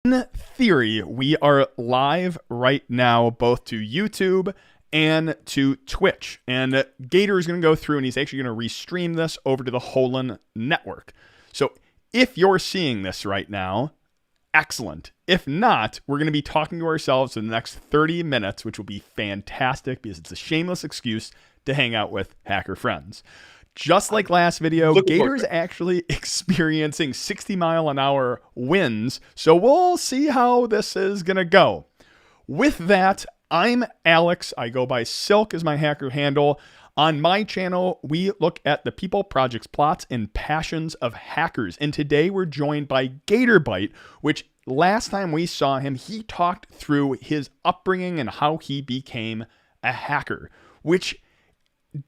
In theory, we are live right now, both to YouTube and to Twitch. And Gator is going to go through and he's actually going to restream this over to the Holen Network. So if you're seeing this right now, excellent. If not, we're going to be talking to ourselves for the next 30 minutes, which will be fantastic because it's a shameless excuse to hang out with hacker friends. Just like last video, Gator is actually experiencing 60-mile-an-hour winds, so we'll see how this is going to go. With that, I'm Alex. I go by Silk as my hacker handle. On my channel, we look at the people, projects, plots, and passions of hackers. And today we're joined by GatorByte, which last time we saw him, he talked through his upbringing and how he became a hacker, which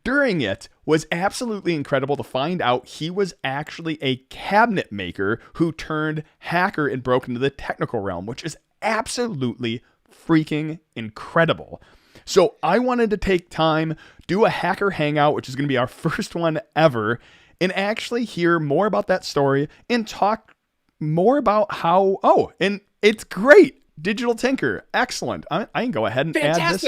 during it was absolutely incredible to find out he was actually a cabinet maker who turned hacker and broke into the technical realm, which is absolutely freaking incredible. So I wanted to take time, do a hacker hangout, which is going to be our first one ever, and actually hear more about that story and talk more about how, and it's great. Digital Tinker, excellent. I can go ahead and add this.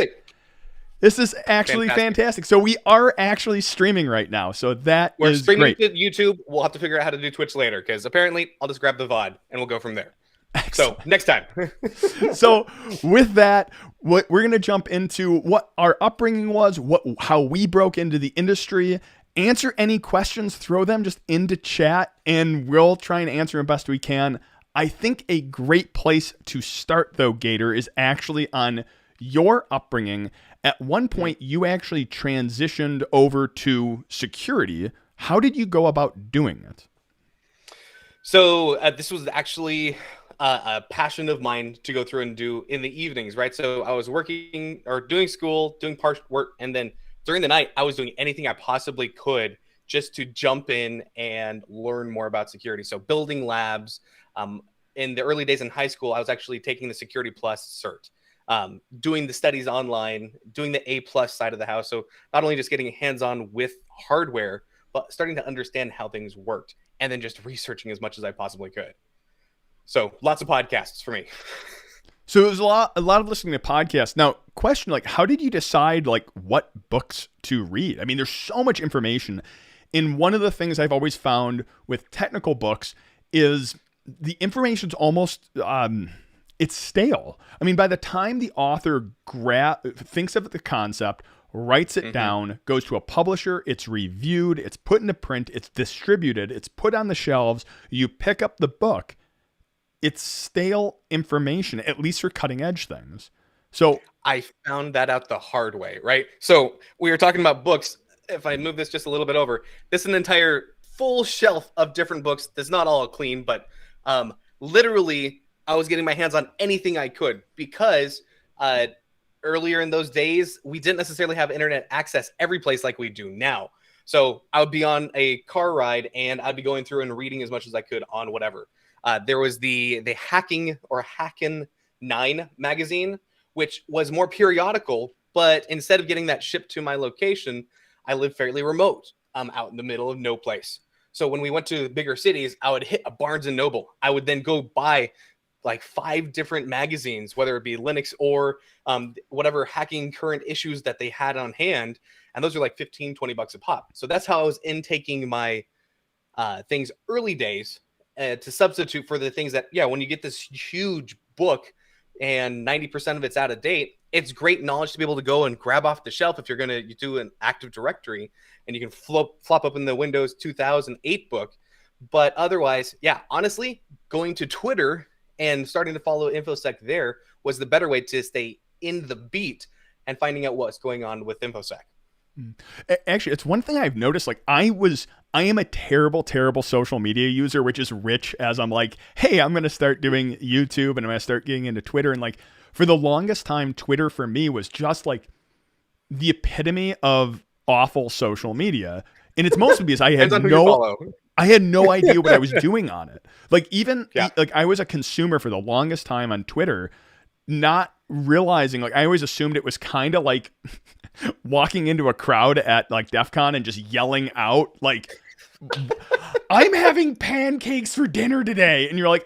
This is actually fantastic. So we are actually streaming right now. So we're streaming to YouTube. We'll have to figure out how to do Twitch later because apparently I'll just grab the VOD and we'll go from there. Excellent. So next time. So with that, we're going to jump into what our upbringing was, how we broke into the industry, answer any questions, throw them just into chat, and we'll try and answer them best we can. I think a great place to start, though, Gator, is actually on your upbringing. At one point, you actually transitioned over to security. How did you go about doing it? So this was actually a passion of mine to go through and do in the evenings, right? So I was working or doing school, doing part work, and then during the night, I was doing anything I possibly could just to jump in and learn more about security. So building labs. In the early days in high school, I was actually taking the Security Plus cert. Doing the studies online, doing the A+ side of the house. So not only just getting hands-on with hardware, but starting to understand how things worked and then just researching as much as I possibly could. So lots of podcasts for me. So it was a lot of listening to podcasts. Now, question, like, how did you decide like what books to read? I mean, there's so much information. And one of the things I've always found with technical books is the information's almost, it's stale. I mean, by the time the author thinks of the concept, writes it down, goes to a publisher, it's reviewed, it's put into print, it's distributed, it's put on the shelves, you pick up the book, it's stale information, at least for cutting edge things. So I found that out the hard way, right? So we were talking about books. If I move this just a little bit over, this is an entire full shelf of different books. That's not all clean, but literally I was getting my hands on anything I could because earlier in those days, we didn't necessarily have internet access every place like we do now. So I would be on a car ride and I'd be going through and reading as much as I could on whatever. There was the Hacking or Hackin' 9 magazine, which was more periodical, but instead of getting that shipped to my location, I live fairly remote, out in the middle of no place. So when we went to bigger cities, I would hit a Barnes & Noble. I would then go buy like 5 different magazines, whether it be Linux or whatever hacking current issues that they had on hand. And those are like $15-20 a pop. So that's how I was intaking my things early days to substitute for the things that, when you get this huge book and 90% of it's out of date, it's great knowledge to be able to go and grab off the shelf if you're going to do an Active Directory and you can flop up in the Windows 2008 book. But otherwise, honestly, going to Twitter and starting to follow InfoSec there was the better way to stay in the beat and finding out what's going on with InfoSec. Actually, it's one thing I've noticed. Like I am a terrible social media user, which is rich as I'm like, hey, I'm going to start doing YouTube and I'm going to start getting into Twitter. And like for the longest time, Twitter for me was just like the epitome of awful social media. And it's mostly because I had no idea what I was doing on it. Like even like I was a consumer for the longest time on Twitter, not realizing, like I always assumed it was kind of like walking into a crowd at like DEF CON and just yelling out like I'm having pancakes for dinner today, and you're like,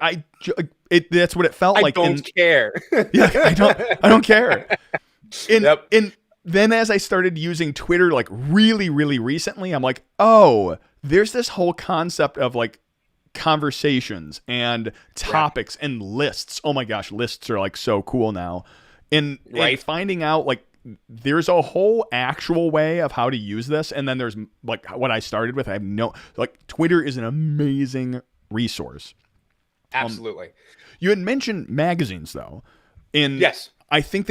that's what it felt like. I don't care. Yeah, I don't care. Yep. And then as I started using Twitter like really, really recently, I'm like, oh, there's this whole concept of like conversations and topics and lists. Oh my gosh, lists are like so cool now. And finding out like there's a whole actual way of how to use this. And then there's like what I started with. I have Twitter is an amazing resource. Absolutely. You had mentioned magazines though. And yes, I think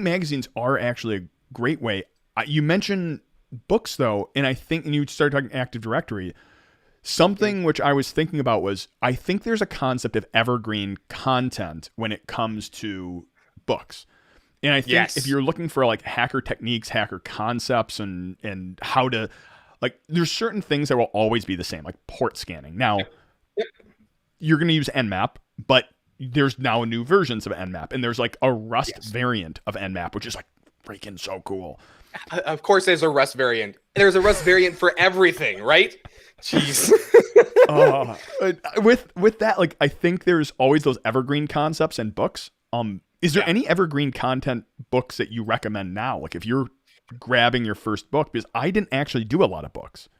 magazines are actually a great way. You mentioned books though. And you started talking Active Directory. Something which I was thinking about was I think there's a concept of evergreen content when it comes to books. And I think if you're looking for like hacker techniques, hacker concepts, and how to like, there's certain things that will always be the same, like port scanning. Now, you're going to use Nmap, but there's now new versions of Nmap, and there's like a Rust variant of Nmap, which is like freaking so cool. Of course, there's a Rust variant. There's a Rust variant for everything, right? Jeez. With that, like I think there's always those evergreen concepts in books. Is there any evergreen content books that you recommend now? Like if you're grabbing your first book, because I didn't actually do a lot of books.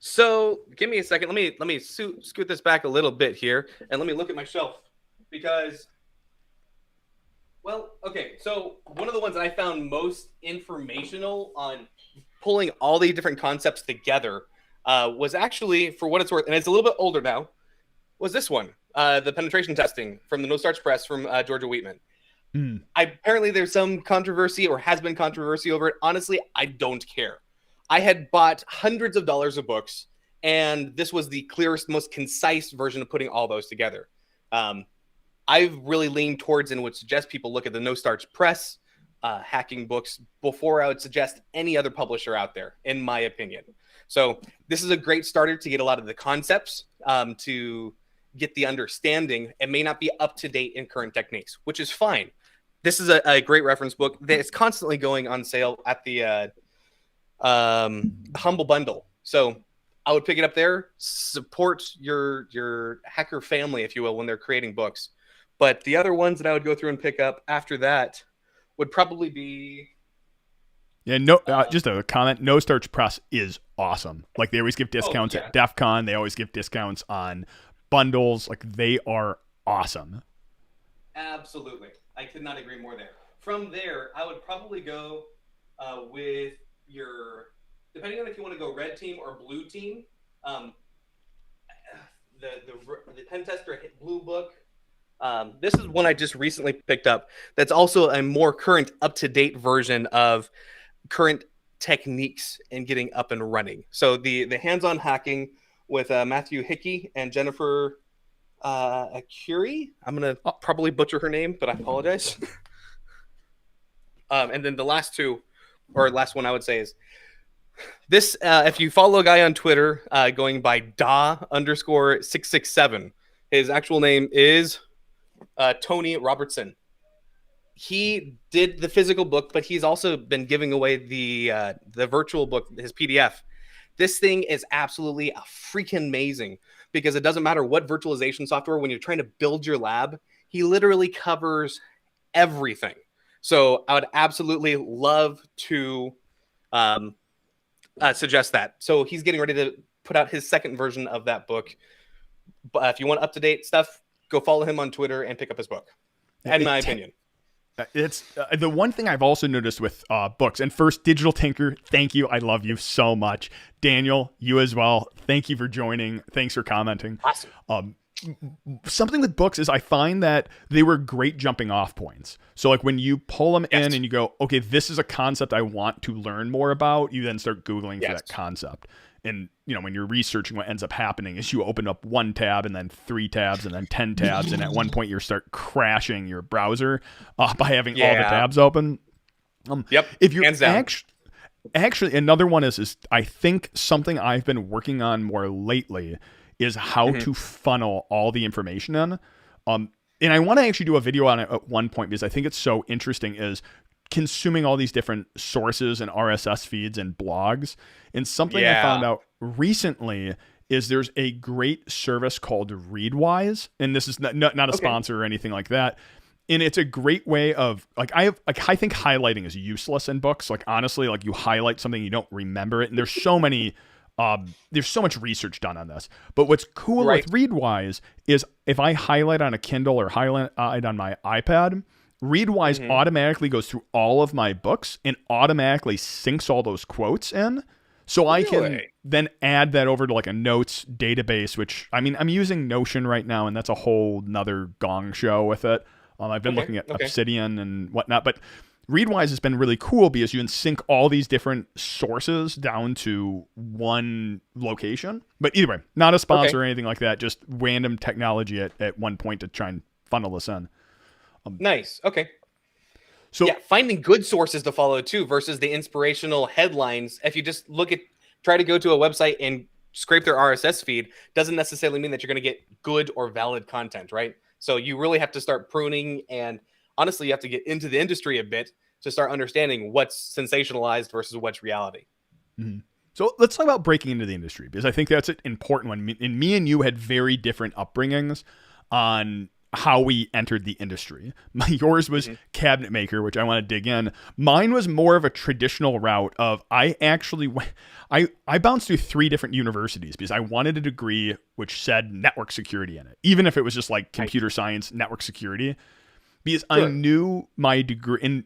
So give me a second. Let me scoot this back a little bit here, and let me look at my shelf because, well, okay. So one of the ones that I found most informational on pulling all the different concepts together was actually, for what it's worth, and it's a little bit older now, was this one, the penetration testing from the No Starch Press from Georgia Wheatman. Apparently there's some controversy or has been controversy over it. Honestly, I don't care. I had bought hundreds of dollars of books, and this was the clearest, most concise version of putting all those together. I've really leaned towards and would suggest people look at the No Starch Press hacking books before I would suggest any other publisher out there, in my opinion. So this is a great starter to get a lot of the concepts, to get the understanding. It may not be up to date in current techniques, which is fine. This is a great reference book that is constantly going on sale at the Humble Bundle. So I would pick it up there, support your hacker family, if you will, when they're creating books. But the other ones that I would go through and pick up after that would probably be... Yeah, just a comment. No Starch Press is awesome. Like they always give discounts at DEF CON. They always give discounts on bundles. Like they are awesome. Absolutely. I could not agree more there. From there, I would probably go with your, depending on if you want to go red team or blue team, the Pen Tester Blue book. This is one I just recently picked up. That's also a more current, up-to-date version of current techniques and getting up and running. So the hands-on hacking with Matthew Hickey and Jennifer Curie. I'm gonna probably butcher her name, but I apologize. And then the last one I would say is this. If you follow a guy on Twitter going by Da_667, his actual name is Tony Robertson. He did the physical book, but he's also been giving away the virtual book, his PDF. This thing is absolutely freaking amazing because it doesn't matter what virtualization software, when you're trying to build your lab, he literally covers everything. So I would absolutely love to suggest that. So he's getting ready to put out his second version of that book. But if you want up-to-date stuff, go follow him on Twitter and pick up his book, in my opinion. It's the one thing I've also noticed with books. And first, Digital Tinker, thank you. I love you so much. Daniel, you as well. Thank you for joining. Thanks for commenting. Awesome. Something with books is I find that they were great jumping off points. So like when you pull them in and you go, okay, this is a concept I want to learn more about, you then start Googling for that concept. And, you know, when you're researching, what ends up happening is you open up one tab and then 3 tabs and then 10 tabs. And at one point you start crashing your browser by having all the tabs open. If you're actually, another one is I think something I've been working on more lately is how to funnel all the information in. And I want to actually do a video on it at one point because I think it's so interesting is consuming all these different sources and RSS feeds and blogs. And something I Yeah. found out recently is there's a great service called Readwise, and this is not a Okay. sponsor or anything like that. And it's a great way of I think highlighting is useless in books. Like honestly, like you highlight something, you don't remember it, and there's so much research done on this. But what's cool Right. with Readwise is if I highlight on a Kindle or highlight on my iPad, Readwise Mhm. automatically goes through all of my books and automatically syncs all those quotes in. So I can Really? then add that over to like a notes database, which I mean, I'm using Notion right now, and that's a whole nother gong show with it. I've been Okay, looking at okay. Obsidian and whatnot, but Readwise has been really cool because you can sync all these different sources down to one location. But either way, not a sponsor or anything like that, just random technology at one point to try and funnel this in. Nice. Okay. So Yeah, finding good sources to follow too versus the inspirational headlines. If you just try to go to a website and scrape their RSS feed, doesn't necessarily mean that you're going to get good or valid content, right? So you really have to start pruning, and honestly, you have to get into the industry a bit to start understanding what's sensationalized versus what's reality. So let's talk about breaking into the industry, because I think that's an important one. And me and you had very different upbringings on how we entered the industry. Yours was cabinet maker, which I want to dig in. Mine was more of a traditional route of I bounced through 3 different universities because I wanted a degree which said network security in it, even if it was just like computer science, network security, because I Sure. knew my degree. And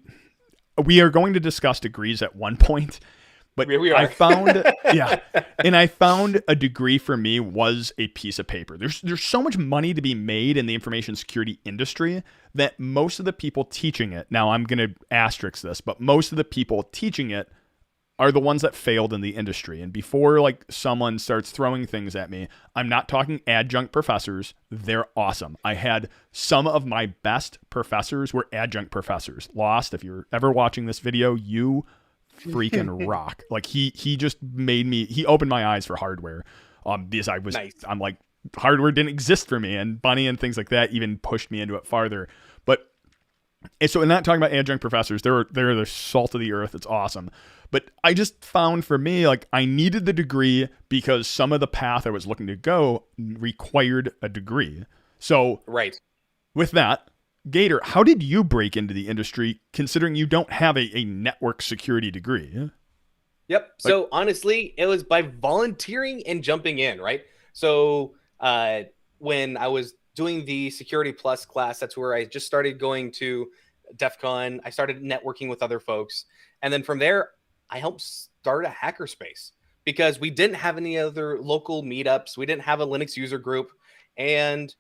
we are going to discuss degrees at one point. But We are. I found, and I found a degree for me was a piece of paper. There's so much money to be made in the information security industry that most of the people teaching it, now I'm going to asterisk this, but most of the people teaching it are the ones that failed in the industry. And before like someone starts throwing things at me, I'm not talking adjunct professors. They're awesome. I had some of my best professors were adjunct professors. Lost, if you're ever watching this video, you freaking rock. Like he just he opened my eyes for hardware. Because Nice. I'm like, hardware didn't exist for me, and Bunny and things like that even pushed me into it farther. But and so, in not talking about adjunct professors, they're the salt of the earth. It's awesome. But I just found for me, like, I needed the degree because some of the path I was looking to go required a degree. So Right. with that, Gator, how did you break into the industry considering you don't have a network security degree? Yep. So honestly, it was by volunteering and jumping in, right? So when I was doing the Security Plus class, that's where I just started going to DEF CON. I started networking with other folks. And then from there, I helped start a hackerspace because we didn't have any other local meetups. We didn't have a Linux user group. And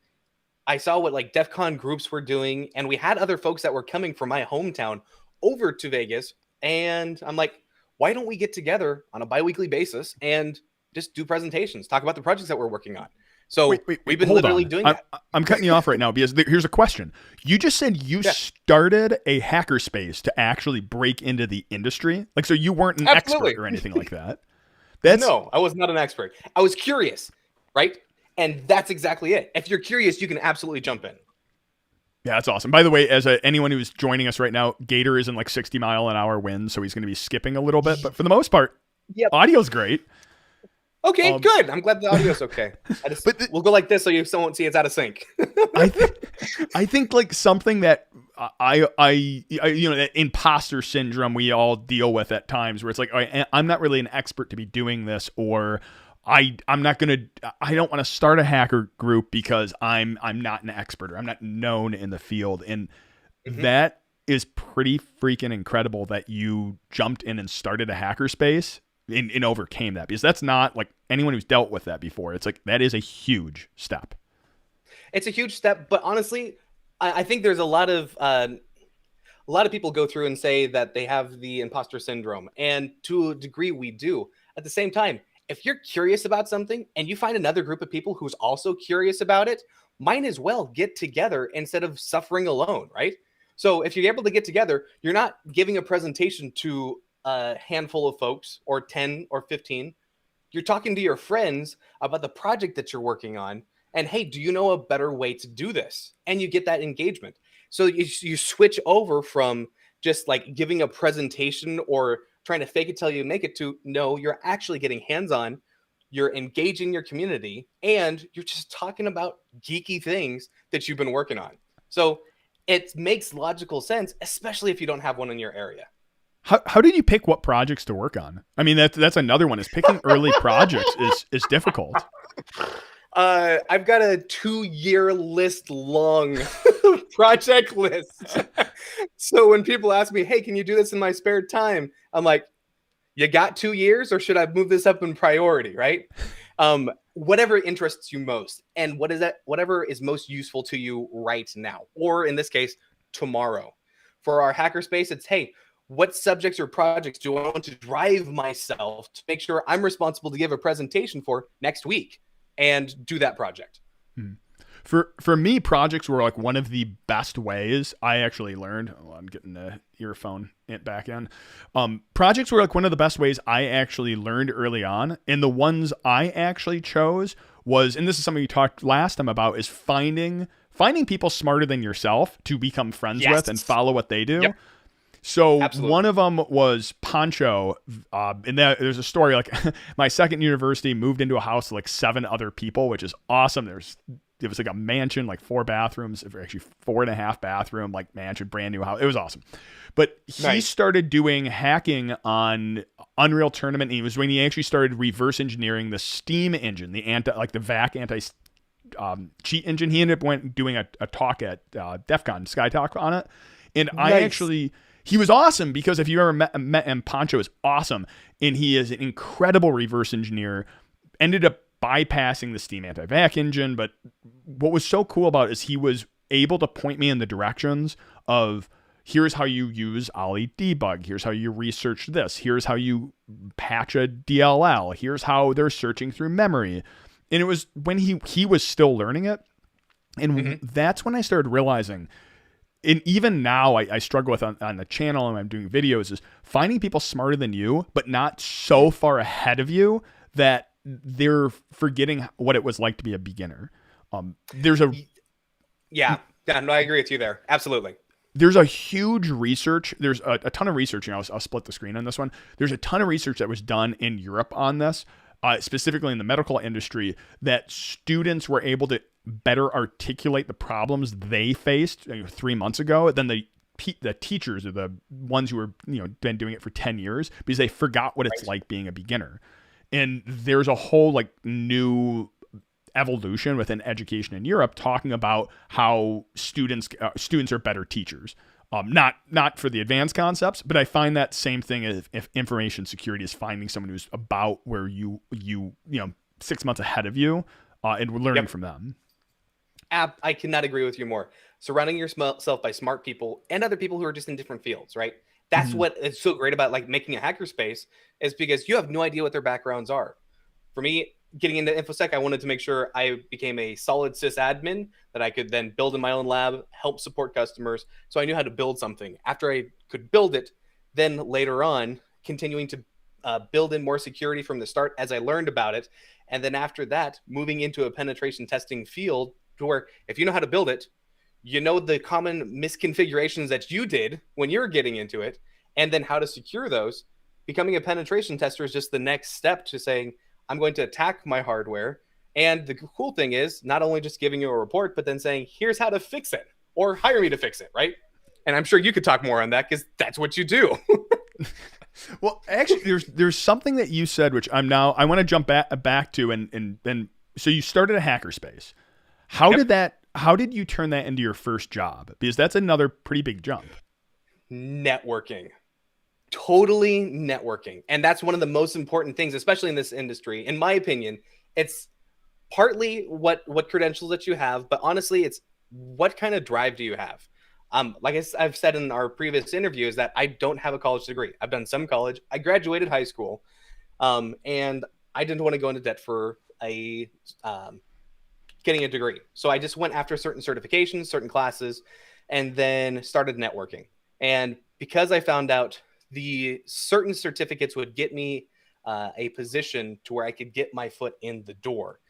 I saw what like DEF CON groups were doing. And we had other folks that were coming from my hometown over to Vegas. And I'm like, why don't we get together on a biweekly basis and just do presentations, talk about the projects that we're working on? So we've been hold literally on. doing that. I'm cutting you off right now because here's a question. You just said you started a hackerspace to actually break into the industry. Like, so you weren't an Absolutely. expert or anything like that. No, I was not an expert. I was curious, right? And that's exactly it. If you're curious, you can absolutely jump in. Yeah, that's awesome. By the way, as anyone who's joining us right now, Gator is in like 60-mile-an-hour winds, so he's going to be skipping a little bit. But for the most part, audio's great. Okay, good. I'm glad the audio's okay. We'll go like this so you still won't see it's out of sync. I think like something that I you know, that imposter syndrome we all deal with at times, where it's like I'm not really an expert to be doing this, or I don't want to start a hacker group because I'm not an expert or I'm not known in the field, and that is pretty freaking incredible that you jumped in and started a hackerspace and overcame that, because that's not like anyone who's dealt with that before. It's like that is a huge step. It's a huge step, but honestly, I think there's a lot of people go through and say that they have the imposter syndrome, and to a degree we do. At the same time, if you're curious about something and you find another group of people who's also curious about it, might as well get together instead of suffering alone, right? So if you're able to get together, you're not giving a presentation to a handful of folks or 10 or 15. You're talking to your friends about the project that you're working on. And hey, do you know a better way to do this? And you get that engagement. So you switch over from just like giving a presentation or trying to fake it till you make it, to no, you're actually getting hands-on, you're engaging your community, and you're just talking about geeky things that you've been working on. So it makes logical sense, especially if you don't have one in your area. How did you pick what projects to work on? I mean, that's another one, is picking early projects is difficult. I've got a 2-year list long project list. So when people ask me, hey, can you do this in my spare time? I'm like, you got 2 years, or should I move this up in priority, right? Whatever interests you most, and whatever is most useful to you right now, or in this case, tomorrow. For our hackerspace, it's, hey, what subjects or projects do I want to drive myself to make sure I'm responsible to give a presentation for next week, and do that project. For me, projects were like one of the best ways I actually learned. Oh, I'm getting the earphone back in. Projects were like one of the best ways I actually learned early on. And the ones I actually chose was, and this is something you talked last time about, is finding people smarter than yourself to become friends with and follow what they do. Yep. So absolutely. One of them was Poncho. And there's a story, like my second university moved into a house with like 7 other people, which is awesome. It was like a mansion, like 4 bathrooms, actually 4.5 bathroom, like mansion, brand new house. It was awesome. But he started doing hacking on Unreal Tournament. And it was when he actually started reverse engineering the Steam engine, the VAC anti cheat engine. He ended up doing a talk at DEF CON, Sky Talk on it. And he was awesome, because if you ever met him, Poncho is awesome. And he is an incredible reverse engineer. Ended up bypassing the Steam anti-vac engine, but what was so cool about it is he was able to point me in the directions of, here's how you use Ollie debug, here's how you research this, here's how you patch a DLL, here's how they're searching through memory. And it was when he was still learning it, and that's when I started realizing, and even now I struggle with on the channel, and I'm doing videos, is finding people smarter than you but not so far ahead of you that they're forgetting what it was like to be a beginner. There's a no, I agree with you there. Absolutely. There's a huge research. There's a ton of research. I'll split the screen on this one. There's a ton of research that was done in Europe on this, specifically in the medical industry, that students were able to better articulate the problems they faced 3 months ago than the teachers, or the ones who were been doing it for 10 years, because they forgot what it's like being a beginner. And there's a whole like new evolution within education in Europe, talking about how students are better teachers. Not for the advanced concepts, but I find that same thing if information security is finding someone who's about where you 6 months ahead of you, and we're learning from them. I cannot agree with you more. Surrounding yourself by smart people and other people who are just in different fields, right? That's what is so great about like making a hackerspace, is because you have no idea what their backgrounds are. For me, getting into InfoSec, I wanted to make sure I became a solid sysadmin that I could then build in my own lab, help support customers. So I knew how to build something. After I could build it, then later on, continuing to build in more security from the start as I learned about it. And then after that, moving into a penetration testing field, to where if you know how to build it, you know the common misconfigurations that you did when you're getting into it, and then how to secure those. Becoming a penetration tester is just the next step to saying, I'm going to attack my hardware. And the cool thing is not only just giving you a report, but then saying, here's how to fix it, or hire me to fix it, right? And I'm sure you could talk more on that, because that's what you do. Well, actually, there's something that you said, which I want to jump back to, and so you started a hackerspace. How did you turn that into your first job? Because that's another pretty big jump. Networking. Totally networking. And that's one of the most important things, especially in this industry. In my opinion, it's partly what credentials that you have, but honestly, it's what kind of drive do you have? Like I've said in our previous interview, is that I don't have a college degree. I've done some college. I graduated high school, and I didn't want to go into debt for getting a degree. So I just went after certain certifications, certain classes, and then started networking. And because I found out the certain certificates would get me a position to where I could get my foot in the door.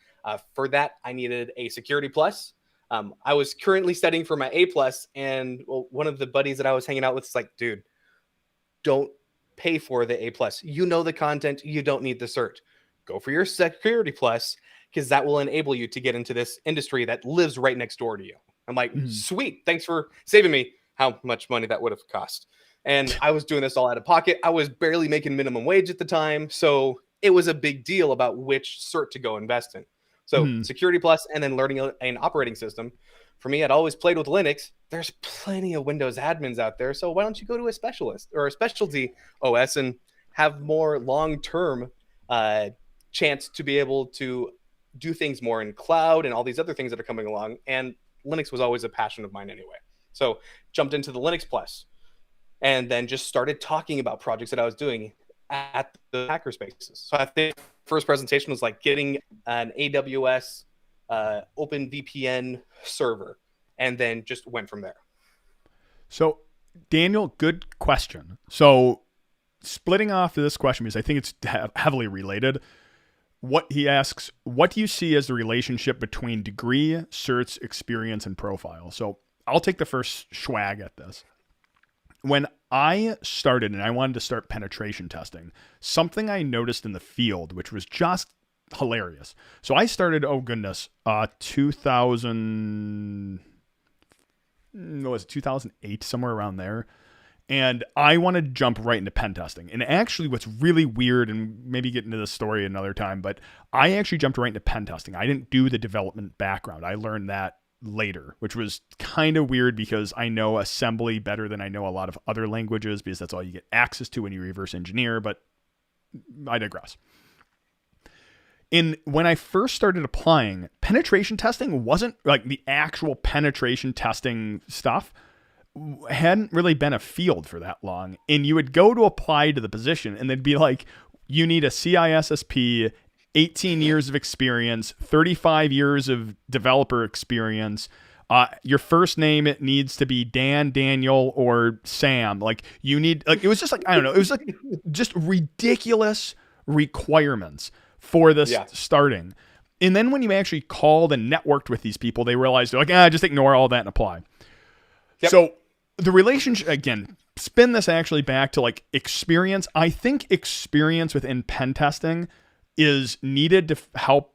For that, I needed a Security Plus. I was currently studying for my A plus, and one of the buddies that I was hanging out with is like, dude, don't pay for the A plus. You know the content. You don't need the cert. Go for your security plus, because that will enable you to get into this industry that lives right next door to you. I'm like, sweet. Thanks for saving me how much money that would have cost. And I was doing this all out of pocket. I was barely making minimum wage at the time. So it was a big deal about which cert to go invest in. So security plus, and then learning an operating system. For me, I'd always played with Linux. There's plenty of Windows admins out there. So why don't you go to a specialist or a specialty OS and have more long-term chance to be able to do things more in cloud and all these other things that are coming along. And Linux was always a passion of mine anyway. So jumped into the Linux Plus and then just started talking about projects that I was doing at the hackerspaces. So I think first presentation was like getting an AWS Open VPN server, and then just went from there. So Daniel, good question. So splitting off to this question, because I think it's heavily related. What he asks, what do you see as the relationship between degree, certs, experience, and profile? So I'll take the first swag at this. When I started and I wanted to start penetration testing, something I noticed in the field, which was just hilarious. So I started, 2008, somewhere around there. And I wanted to jump right into pen testing. And actually what's really weird, and maybe get into this story another time, but I actually jumped right into pen testing. I didn't do the development background. I learned that later, which was kind of weird because I know assembly better than I know a lot of other languages because that's all you get access to when you reverse engineer, but I digress. When I first started applying, penetration testing wasn't like the actual penetration testing stuff. Hadn't really been a field for that long. And you would go to apply to the position and they'd be like, you need a CISSP, 18 years of experience, 35 years of developer experience. Your first name, it needs to be Dan, Daniel, or Sam. Like you need, like, it was just like, I don't know. It was like just ridiculous requirements for this starting. And then when you actually called and networked with these people, they realized they're like, just ignore all that and apply. Yep. So the relationship, again, spin this actually back to like experience. I think experience within pen testing is needed to help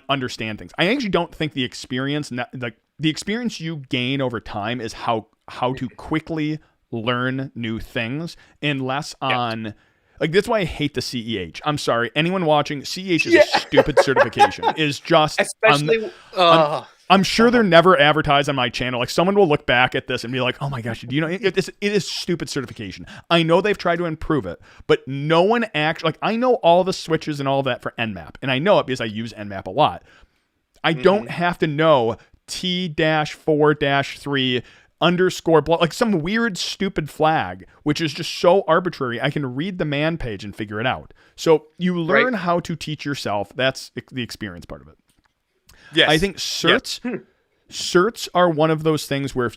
understand things. I actually don't think the experience, like the experience you gain over time is how to quickly learn new things and less on, like, that's why I hate the CEH. I'm sorry. Anyone watching, CEH is a stupid certification. Is just, especially, I'm sure they're never advertised on my channel. Like someone will look back at this and be like, oh my gosh, do you know, it is stupid certification. I know they've tried to improve it, but no one actually, like I know all the switches and all of that for Nmap. And I know it because I use Nmap a lot. I don't have to know T-4-3 _, like some weird stupid flag, which is just so arbitrary. I can read the man page and figure it out. So you learn how to teach yourself. That's the experience part of it. Yes. I think certs are one of those things where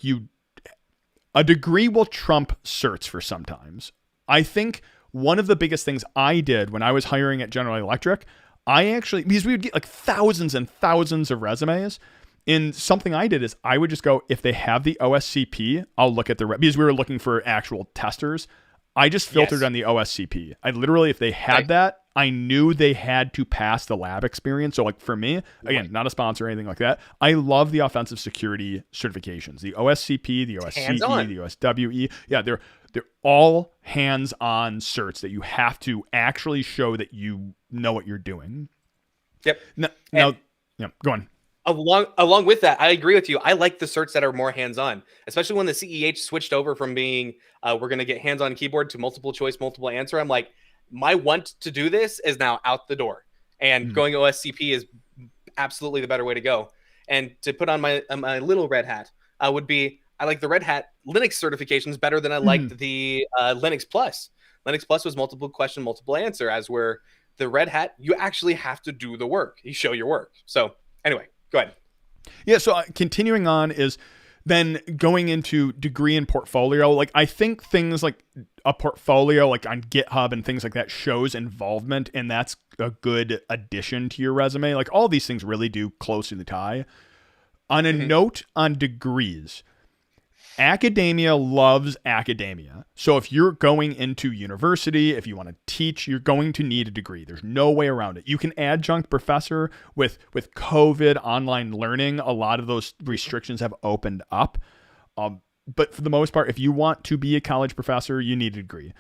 a degree will trump certs for sometimes. I think one of the biggest things I did when I was hiring at General Electric, because we would get like thousands and thousands of resumes, and something I did is I would just go, if they have the OSCP, I'll look at because we were looking for actual testers. I just filtered on the OSCP. I literally, if they had that, I knew they had to pass the lab experience. So like for me, again, not a sponsor or anything like that. I love the offensive security certifications, the OSCP, the OSCE, the OSWE. Yeah, they're all hands-on certs that you have to actually show that you know what you're doing. Yep. Now, go on. Along with that, I agree with you. I like the certs that are more hands-on, especially when the CEH switched over from being we're going to get hands-on keyboard to multiple choice, multiple answer. I'm like, my want to do this is now out the door, and going OSCP is absolutely the better way to go. And to put on my little red hat would be, I like the Red Hat Linux certifications better than I liked the Linux Plus. Linux Plus was multiple question, multiple answer, as where the Red Hat, you actually have to do the work. You show your work. So anyway, go ahead. Yeah, so continuing on is then going into degree and portfolio. Like I think things like a portfolio like on GitHub and things like that shows involvement, and that's a good addition to your resume. Like all these things really do closely tie. On a Mhm. note on degrees, academia loves academia. So if you're going into university, if you want to teach, you're going to need a degree. There's no way around it. You can adjunct professor with COVID, online learning. A lot of those restrictions have opened up. But for the most part, if you want to be a college professor, you need a degree.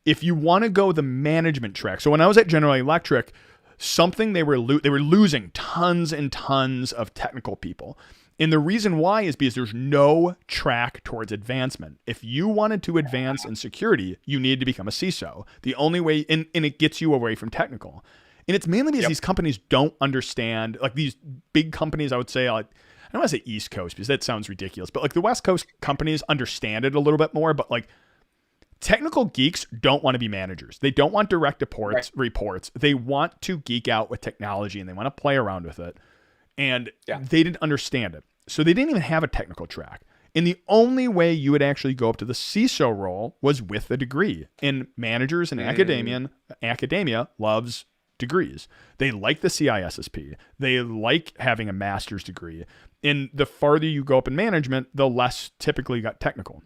If you want to go the management track, so when I was at General Electric, something they were losing tons and tons of technical people. And the reason why is because there's no track towards advancement. If you wanted to advance in security, you needed to become a CISO. The only way, and it gets you away from technical. And it's mainly because these companies don't understand, like these big companies, I would say, like, I don't want to say East Coast because that sounds ridiculous, but like the West Coast companies understand it a little bit more, but like technical geeks don't want to be managers. They don't want direct reports. They want to geek out with technology and they want to play around with it. And they didn't understand it. So they didn't even have a technical track. And the only way you would actually go up to the CISO role was with a degree. And managers and academia loves degrees. They like the CISSP. They like having a master's degree. And the farther you go up in management, the less typically you got technical.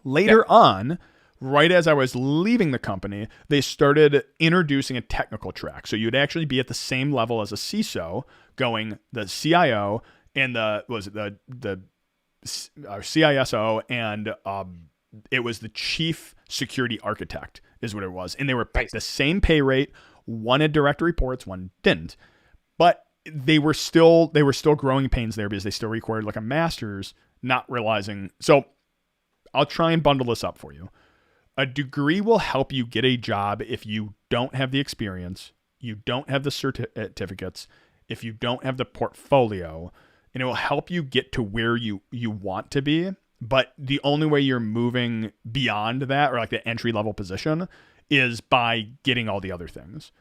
Later on, right as I was leaving the company, they started introducing a technical track. So you'd actually be at the same level as a CISO, going the CIO and the CISO, and it was the chief security architect is what it was. And they were the same pay rate. One had direct reports, one didn't. But they were still growing pains there because they still required like a master's, not realizing. So I'll try and bundle this up for you. A degree will help you get a job if you don't have the experience, you don't have the certificates, if you don't have the portfolio, and it will help you get to where you want to be. But the only way you're moving beyond that, or like the entry level position, is by getting all the other things.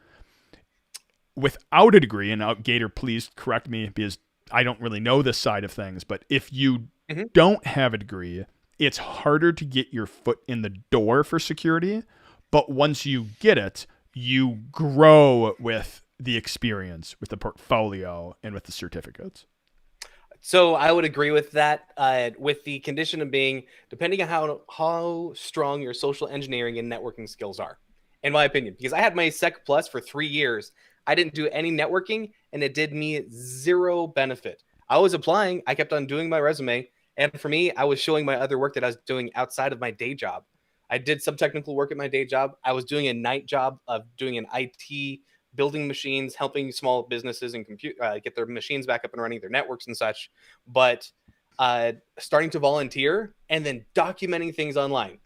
Without a degree, and Gator, please correct me because I don't really know this side of things, but if you don't have a degree, it's harder to get your foot in the door for security. But once you get it, you grow with the experience, with the portfolio, and with the certificates. So I would agree with that, with the condition of being, depending on how strong your social engineering and networking skills are, in my opinion. Because I had my Sec Plus for 3 years. I didn't do any networking, and it did me zero benefit. I was applying. I kept on doing my resume. And for me, I was showing my other work that I was doing outside of my day job. I did some technical work at my day job. I was doing a night job of doing an IT, building machines, helping small businesses and get their machines back up and running, their networks and such. But starting to volunteer and then documenting things online.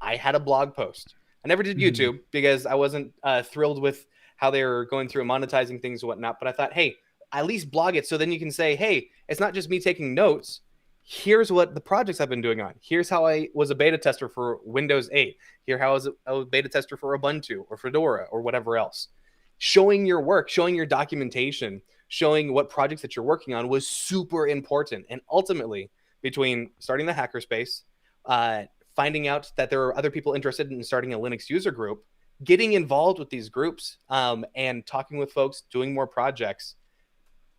I had a blog post. I never did YouTube because I wasn't thrilled with how they were going through and monetizing things and whatnot. But I thought, hey, at least blog it so then you can say, hey, it's not just me taking notes. Here's what the projects I've been doing on. Here's how I was a beta tester for Windows 8. Here how I was a beta tester for Ubuntu or Fedora or whatever else. Showing your work, showing your documentation, showing what projects that you're working on was super important. And ultimately, between starting the hackerspace, finding out that there are other people interested in starting a Linux user group, getting involved with these groups, and talking with folks, doing more projects.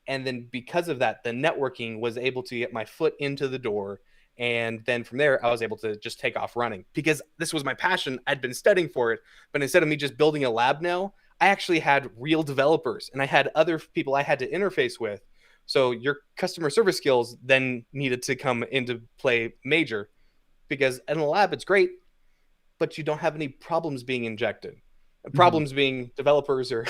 And then because of that, the networking was able to get my foot into the door. And then from there, I was able to just take off running because this was my passion. I'd been studying for it. But instead of me just building a lab now, I actually had real developers and I had other people I had to interface with. So your customer service skills then needed to come into play major because in a lab, it's great, but you don't have any problems being injected. Problems being developers or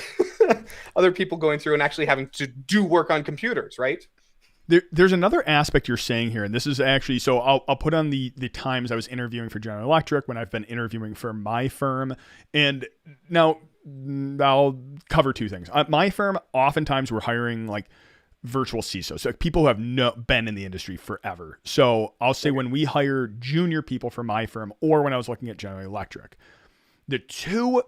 other people going through and actually having to do work on computers, right? There's another aspect you're saying here, and this is actually, so I'll put on the times I was interviewing for General Electric, when I've been interviewing for my firm, and now I'll cover two things. At my firm, oftentimes we're hiring like virtual CISOs, so people who have been in the industry forever. So I'll say when we hire junior people for my firm, or when I was looking at General Electric, the two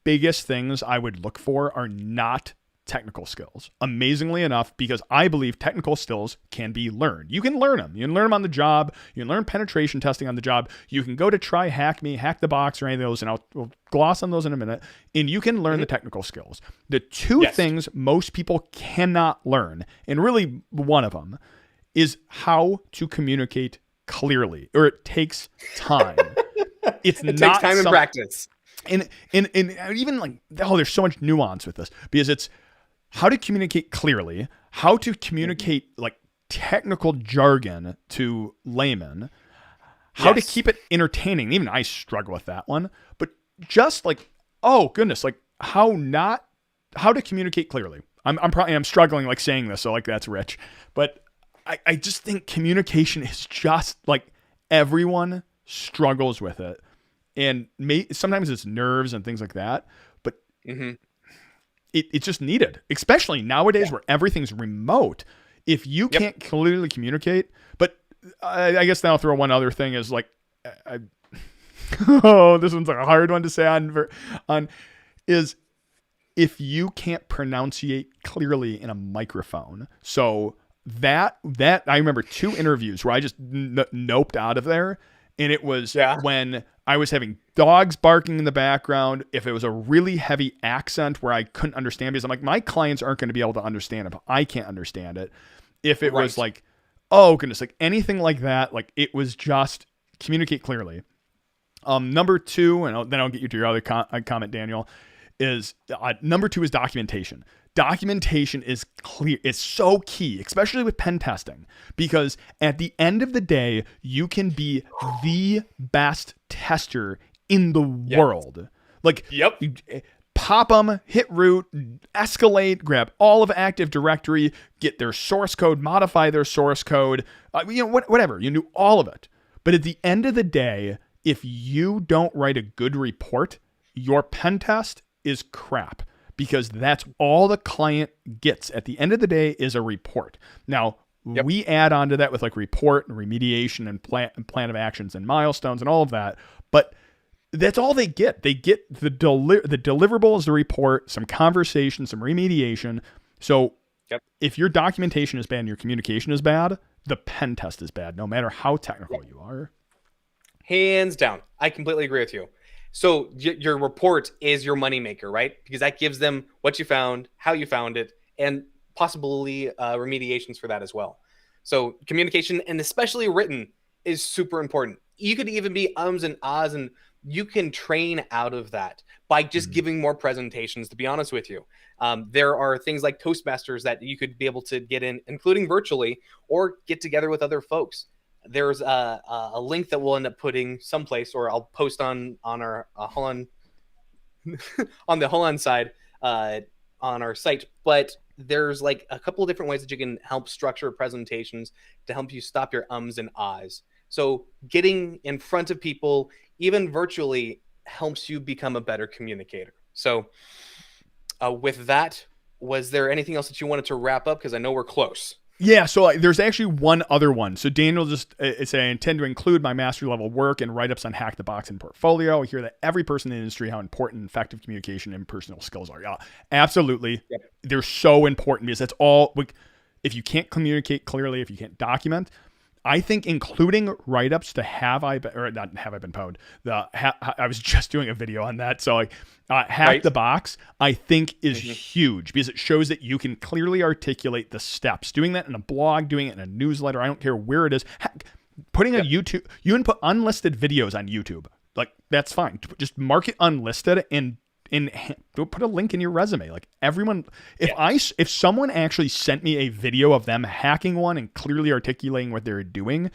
biggest things I would look for are not technical skills. Amazingly enough, because I believe technical skills can be learned. You can learn them. You can learn them on the job. You can learn penetration testing on the job. You can go to try Hack Me, Hack the Box, or any of those, and we'll gloss on those in a minute, and you can learn the technical skills. The two things most people cannot learn, and really one of them, is how to communicate clearly, or it takes time. It's It not takes time and practice. and even like, oh, there's so much nuance with this, because it's how to communicate clearly, how to communicate like technical jargon to laymen, how to keep it entertaining. Even I struggle with that one, but just like, oh goodness, like how to communicate clearly. I'm struggling like saying this, so like that's rich, but I just think communication is just like, everyone struggles with it, and sometimes it's nerves and things like that, but it's just needed, especially nowadays where everything's remote. If you can't clearly communicate, but I guess now I'll throw one other thing is like, oh, this one's like a hard one to say on is if you can't pronunciate clearly in a microphone. So that I remember 2 interviews where I just noped out of there. And it was when I was having dogs barking in the background. If it was a really heavy accent where I couldn't understand, because I'm like, my clients aren't going to be able to understand it, but I can't understand it. If it was like, oh goodness, like anything like that, like it was just communicate clearly. Number 2, and then I'll get you to your other comment, Daniel, is number 2 is documentation. Documentation is clear. It's so key, especially with pen testing, because at the end of the day, you can be the best tester in the world. Like, you pop them, hit root, escalate, grab all of Active Directory, get their source code, modify their source code, whatever. You do all of it. But at the end of the day, if you don't write a good report, your pen test is crap, because that's all the client gets at the end of the day is a report. Now, we add on to that with like report and remediation and plan of actions and milestones and all of that, but that's all they get. They get the deliverable is the report, some conversation, some remediation. So if your documentation is bad and your communication is bad, the pen test is bad, no matter how technical you are. Hands down. I completely agree with you. So your report is your moneymaker, right? Because that gives them what you found, how you found it, and possibly remediations for that as well. So communication, and especially written, is super important. You could even be ums and ahs, and you can train out of that by just giving more presentations, to be honest with you. There are things like Toastmasters that you could be able to get in, including virtually, or get together with other folks. There's a link that we'll end up putting someplace, or I'll post on our Holon on the Holon side on our site. But there's like a couple of different ways that you can help structure presentations to help you stop your ums and ahs. So getting in front of people, even virtually, helps you become a better communicator. So with that, was there anything else that you wanted to wrap up? Because I know we're close. Yeah, so there's actually one other one. So Daniel just say, I intend to include my mastery level work and write-ups on Hack the Box and Portfolio. I hear that every person in the industry, how important effective communication and personal skills are. Yeah, absolutely. They're so important, because that's all. If you can't communicate clearly, if you can't document, I think including write-ups to Have I Been Pwned. I was just doing a video on that. So Hack the Box, I think, is huge, because it shows that you can clearly articulate the steps. Doing that in a blog, doing it in a newsletter, I don't care where it is. Putting a YouTube, you can put unlisted videos on YouTube. Like, that's fine. Just mark it unlisted and put a link in your resume. Like, everyone, if someone actually sent me a video of them hacking one and clearly articulating what they're doing,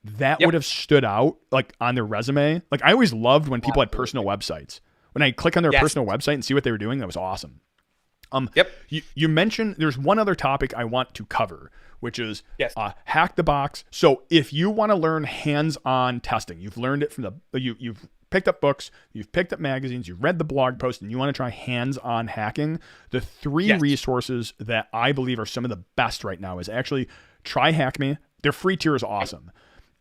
that would have stood out like on their resume. Like, I always loved when people had personal websites. When I click on their personal website and see what they were doing, that was awesome. You mentioned there's one other topic I want to cover, which is Hack the Box. So if you want to learn hands-on testing, you've learned it from you've picked up books, you've picked up magazines, you've read the blog post, and you want to try hands-on hacking, the 3 resources that I believe are some of the best right now is actually try Hack Me. Their free tier is awesome.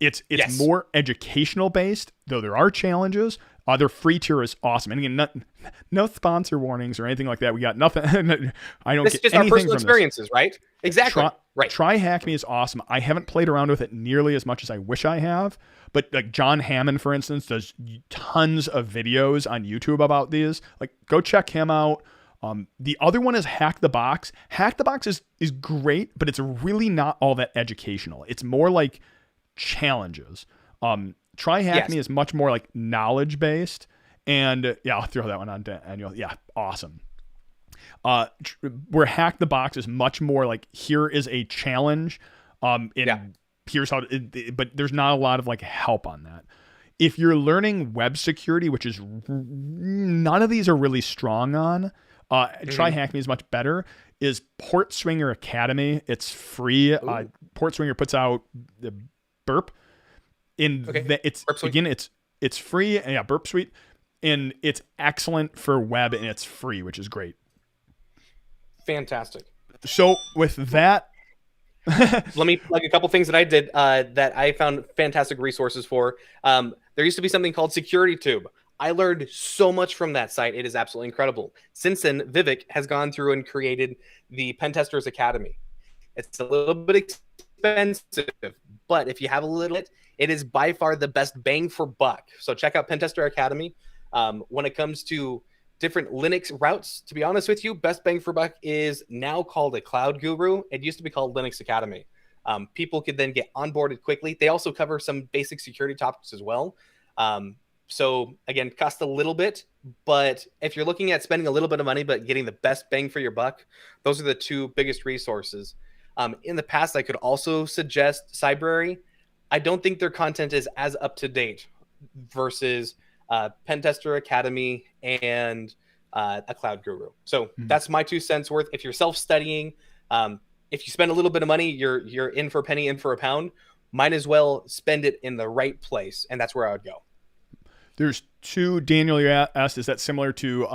It's more educational based, though there are challenges. Their free tier is awesome. And again, no sponsor warnings or anything like that. We got nothing. I don't this get just anything our personal from experiences, right? Exactly. Try Hack Me is awesome. I haven't played around with it nearly as much as I wish I have. But like John Hammond, for instance, does tons of videos on YouTube about these. Like, go check him out. The other one is Hack the Box. Hack the Box is great, but it's really not all that educational. It's more like challenges. Try Hack Me is much more like knowledge based. And yeah, I'll throw that one on Daniel. Yeah, awesome. Where Hack the Box is much more like, here is a challenge. Here's how but there's not a lot of like help on that. If you're learning web security, which is none of these are really strong on, Try Hack Me is much better, is Portswinger Academy. It's free. Portswinger puts out the Burp. It's free. Yeah, Burp Suite. And it's excellent for web, and it's free, which is great. Fantastic. So with that, let me plug a couple things that I did that I found fantastic resources for. There used to be something called SecurityTube. I learned so much from that site. It is absolutely incredible. Since then, Vivek has gone through and created the Pentesters Academy. It's a little bit expensive, but if you have a little, it is by far the best bang for buck. So check out Pentester Academy. When it comes to different Linux routes, to be honest with you, best bang for buck is now called a Cloud Guru. It used to be called Linux Academy. People could then get onboarded quickly. They also cover some basic security topics as well. So again, cost a little bit, but if you're looking at spending a little bit of money but getting the best bang for your buck, those are the two biggest resources. In the past, I could also suggest Cybrary. I don't think their content is as up to date versus Pentester Academy and a Cloud Guru. So that's my 2 cents worth. If you're self-studying, if you spend a little bit of money, you're in for a penny, in for a pound. Might as well spend it in the right place, and that's where I would go. There's 2. Daniel, you asked, is that similar to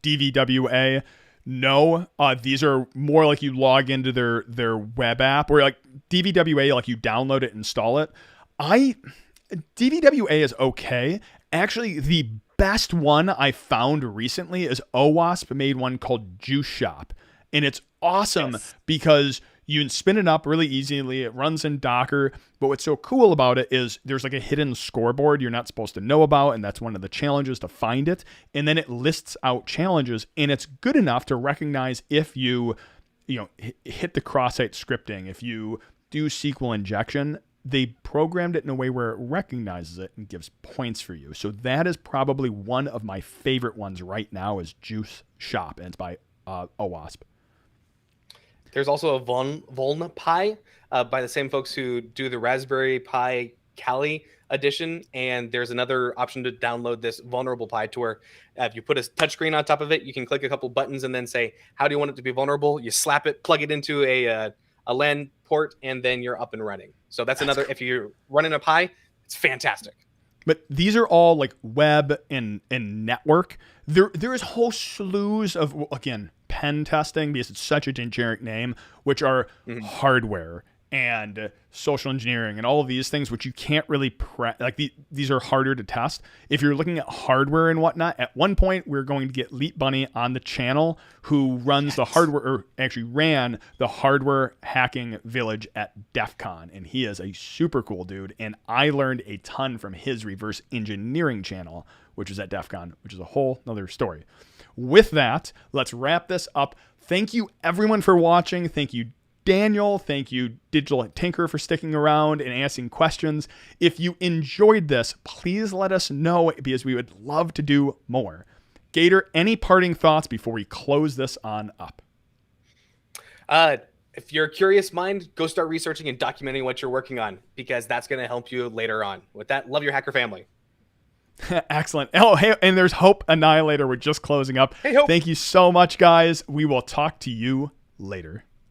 DVWA? No, these are more like you log into their web app, or like DVWA, like you download it, install it. DVWA is okay. Actually, the best one I found recently is OWASP made one called Juice Shop. And it's awesome because you can spin it up really easily. It runs in Docker. But what's so cool about it is there's like a hidden scoreboard you're not supposed to know about. And that's one of the challenges, to find it. And then it lists out challenges. And it's good enough to recognize if you hit the cross-site scripting, if you do SQL injection. They programmed it in a way where it recognizes it and gives points for you. So that is probably one of my favorite ones right now, is Juice Shop, and it's by OWASP. There's also a VulnPy by the same folks who do the Raspberry Pi Kali edition, and there's another option to download this Vulnerable Pi to where if you put a touchscreen on top of it, you can click a couple buttons and then say, how do you want it to be vulnerable? You slap it, plug it into a LAN port, and then you're up and running. So that's another, if you're running a Pi, it's fantastic. But these are all like web and network. There is whole slews of, again, pen testing, because it's such a generic name, which are hardware and social engineering and all of these things, which you can't really these are harder to test. If you're looking at hardware and whatnot, at one point we're going to get Leap Bunny on the channel, who runs the hardware, or actually ran the hardware hacking village at DEF CON, and he is a super cool dude. And I learned a ton from his reverse engineering channel, which is at DEF CON, which is a whole nother story. With that, let's wrap this up. Thank you everyone for watching. Thank you, Daniel. Thank you, Digital Tinker, for sticking around and asking questions. If you enjoyed this, please let us know, because we would love to do more. Gator, any parting thoughts before we close this on up? If you're a curious mind, go start researching and documenting what you're working on, because that's going to help you later on. With that, love your hacker family. Excellent. Oh, hey, and there's Hope Annihilator. We're just closing up. Hey, Hope. Thank you so much, guys. We will talk to you later.